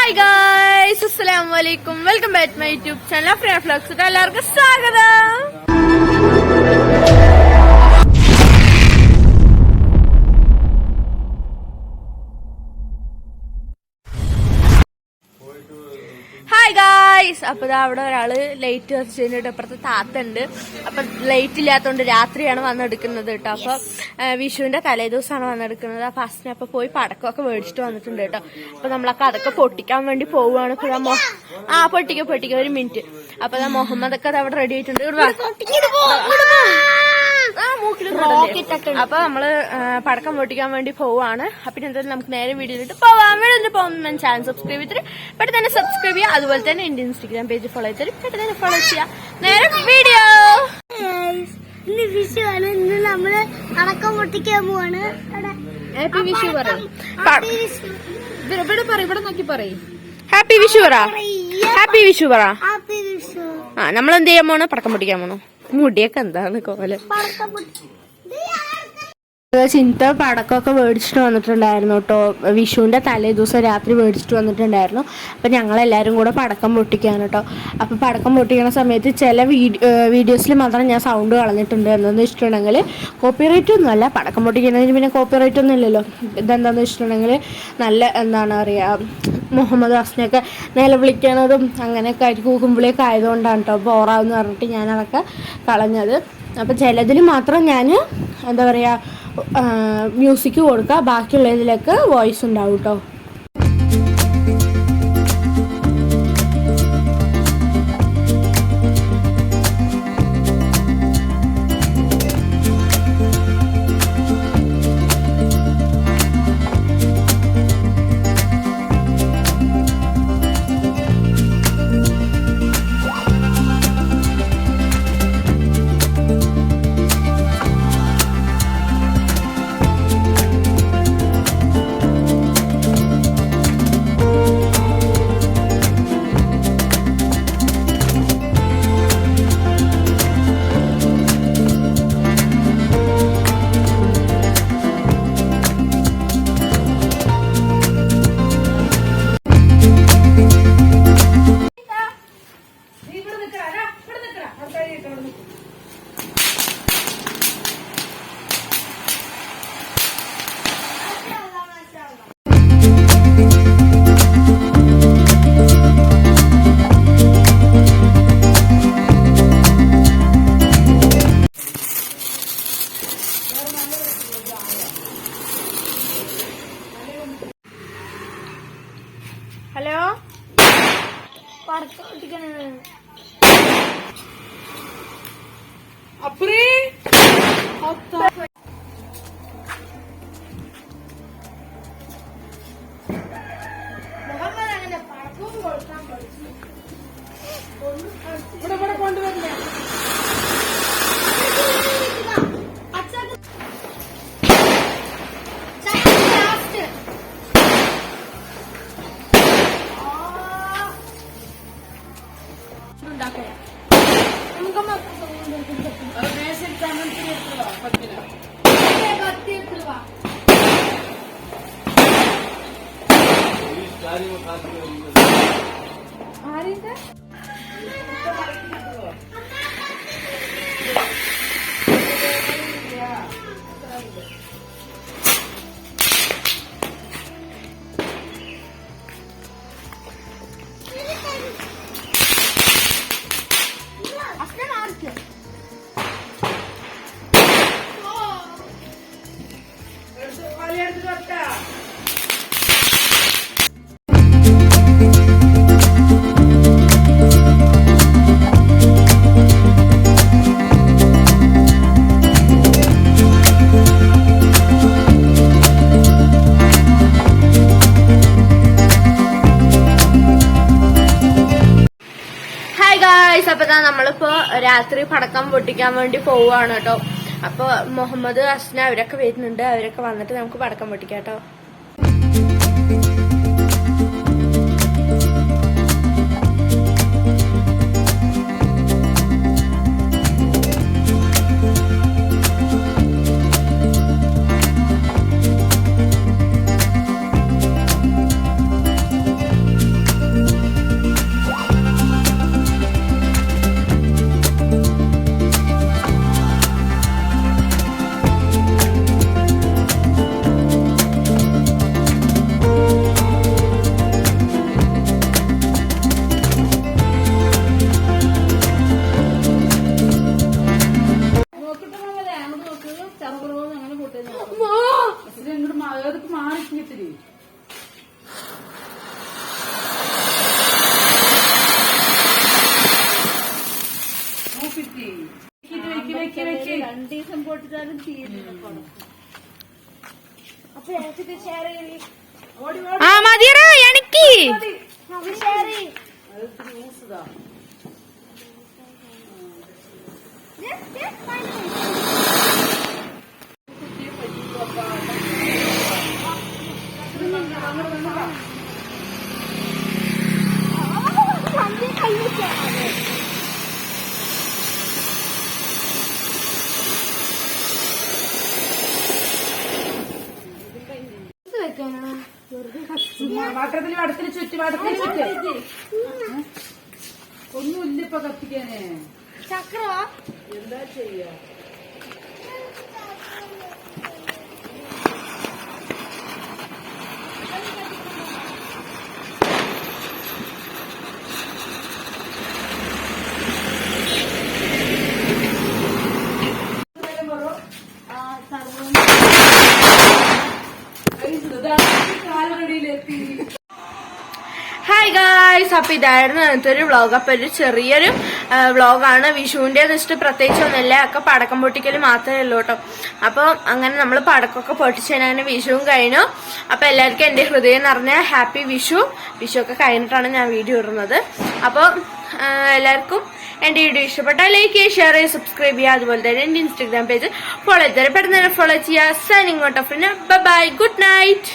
Hi guys, അസ്സലാമു അലൈക്കും. Welcome back my YouTube channel free vlogs. എല്ലാവർക്കും സ്വാഗതം. ഹായ് ഗായ്സ്, അപ്പൊ അവിടെ ഒരാള് ലൈറ്റ് വരച്ചിട്ട് അപ്പുറത്ത് താത്തുണ്ട്. അപ്പൊ ലൈറ്റ് ഇല്ലാത്തതുകൊണ്ട് രാത്രിയാണ് വന്നെടുക്കുന്നത് കേട്ടോ. അപ്പൊ വിഷുവിന്റെ തലേദിവസമാണ് വന്നെടുക്കുന്നത്. അപ്പൊ അപ്പൊ പോയി പടക്കമൊക്കെ മേടിച്ചിട്ട് വന്നിട്ടുണ്ട് കേട്ടോ. അപ്പൊ നമ്മളൊക്കെ അതൊക്കെ പൊട്ടിക്കാൻ വേണ്ടി പോവുകയാണ്. പൊട്ടിക്ക ഒരു മിനിറ്റ്. അപ്പൊ മുഹമ്മദൊക്കെ അവിടെ റെഡി ആയിട്ടുണ്ട്. അപ്പൊ നമ്മള് പടക്കം പൊട്ടിക്കാൻ വേണ്ടി പോവാണ്. അപ്പൊ എന്തായാലും നമുക്ക് നേരെ വീഡിയോയിലിട്ട് പോവാം. വീഡിയോയിൽ ചാനൽ സബ്സ്ക്രൈബ് ചെയ്തിട്ട് പെട്ടെന്ന് തന്നെ സബ്സ്ക്രൈബ് ചെയ്യുക. അതുപോലെ തന്നെ എന്റെ ഇൻസ്റ്റാഗ്രാം പേജ് ഫോളോ ചെയ്തിട്ട് പെട്ടെന്ന് തന്നെ ഫോളോ ചെയ്യാം. നേരെ വീഡിയോ. ഇന്ന് വിഷു ആണ്. ഇന്ന് നമ്മള് പടക്കം പൊട്ടിക്കാൻ പോവാണ്. ഹാപ്പി വിഷു പറയും. ഇവിടെ നോക്കി പറയും. ഹാപ്പി വിഷു പറ. ഹാപ്പി വിഷു പറ. ഹാപ്പി വിഷു. നമ്മൾ എന്ത് ചെയ്യാൻ പോണോ? പടക്കം പൊട്ടിക്കാൻ പോണോ? മുടിയൊക്കെ എന്താണ് കോലം. ചിന്ത പടക്കമൊക്കെ മേടിച്ചിട്ട് വന്നിട്ടുണ്ടായിരുന്നു കേട്ടോ. വിഷുവിന്റെ തലേ ദിവസം രാത്രി മേടിച്ചിട്ട് വന്നിട്ടുണ്ടായിരുന്നു. അപ്പൊ ഞങ്ങളെല്ലാരും കൂടെ പടക്കം പൊട്ടിക്കാൻ കേട്ടോ. അപ്പൊ പടക്കം പൊട്ടിക്കുന്ന സമയത്ത് ചില വീഡിയോസിൽ മാത്രം ഞാൻ സൗണ്ട് കളഞ്ഞിട്ടുണ്ട്. എന്താണെന്ന് വെച്ചിട്ടുണ്ടെങ്കിൽ കോപ്പിറൈറ്റ് ഒന്നുമല്ല. പടക്കം പൊട്ടിക്കുന്നതിന് പിന്നെ കോപ്പിറൈറ്റ് ഒന്നും ഇല്ലല്ലോ. ഇതെന്താണെന്ന് വെച്ചിട്ടുണ്ടെങ്കിൽ നല്ല എന്താണ് പറയുക, മുഹമ്മദ് ഹസ്നൊക്കെ നിലവിളിക്കണതും അങ്ങനെയൊക്കെ ആയിട്ട് കൂക്കുമ്പിളിയൊക്കെ ആയതുകൊണ്ടാണ് കേട്ടോ ബോറാവെന്ന് പറഞ്ഞിട്ട് ഞാനതൊക്കെ കളഞ്ഞത്. അപ്പം ചിലതിൽ മാത്രം ഞാൻ എന്താ പറയുക മ്യൂസിക് കൊടുക്കുക, ബാക്കിയുള്ളതിലൊക്കെ വോയിസ് ഉണ്ടാവും കേട്ടോ. ഹലോ, പടക്കം പൊട്ടിക്കണ അപ്പുറേ മുഹമ്മദ് അങ്ങനെ പടക്കവും കൊടുക്കാൻ പഠിച്ചു. ഇവിടെ കൊണ്ടുവരില്ലേ? ആരെന്താ അപ്പൊ നമ്മളിപ്പോ രാത്രി പടക്കം പൊട്ടിക്കാൻ വേണ്ടി പോവാണ് കേട്ടോ. അപ്പൊ മുഹമ്മദ് ഹസ്ന അവരൊക്കെ വരുന്നുണ്ട്. അവരൊക്കെ വന്നിട്ട് നമുക്ക് പടക്കം പൊട്ടിക്കാം കേട്ടോ. കൊടുത്താലും തീരുന്നില്ല പടക്കം. അപ്പൊ എനിക്ക് ഷെയർ ചെയ്യ്. ആ മതിയറ എനിക്ക് അവര് ഷെയർ ചെയ്യ്. വട്ടത്തിൽ വടത്തിൽ ചുറ്റി വടത്തിൽ ചുറ്റി ഒന്നുമില്ല ഇപ്പൊ കത്തിക്കാനേ. ചക്ര എന്താ ചെയ്യാ? ഹായ് ഗായ്സ്, അപ്പൊ ഇതായിരുന്നു ഇന്നത്തെ ഒരു വ്ളോഗ്. അപ്പൊ ഒരു ചെറിയൊരു വ്ളോഗാണ്. വിഷുവിന്റെ വെച്ചിട്ട് പ്രത്യേകിച്ചൊന്നുമില്ല, ഒക്കെ പടക്കം പൊട്ടിക്കൽ മാത്രമേ ഉള്ളൂ കേട്ടോ. അപ്പൊ അങ്ങനെ നമ്മൾ പടക്കമൊക്കെ പൊട്ടിച്ചതിനങ്ങനെ വിഷുവും കഴിഞ്ഞു. അപ്പൊ എല്ലാവർക്കും എന്റെ ഹൃദയം നിറഞ്ഞ ഹാപ്പി വിഷു. വിഷു ഒക്കെ കഴിഞ്ഞിട്ടാണ് ഞാൻ വീഡിയോ ഇടുന്നത്. അപ്പൊ എല്ലാവർക്കും എന്റെ വീഡിയോ ഇഷ്ടപ്പെട്ടാൽ ലൈക്ക് ചെയ്യുക, ഷെയർ ചെയ്യുക, സബ്സ്ക്രൈബ് ചെയ്യുക. അതുപോലെ തന്നെ എന്റെ ഇൻസ്റ്റാഗ്രാം പേജ് ഫോളോ ചെയ്ത് പെട്ടെന്ന് തന്നെ ഫോളോ ചെയ്യുക. Signing out off. Bye, good night.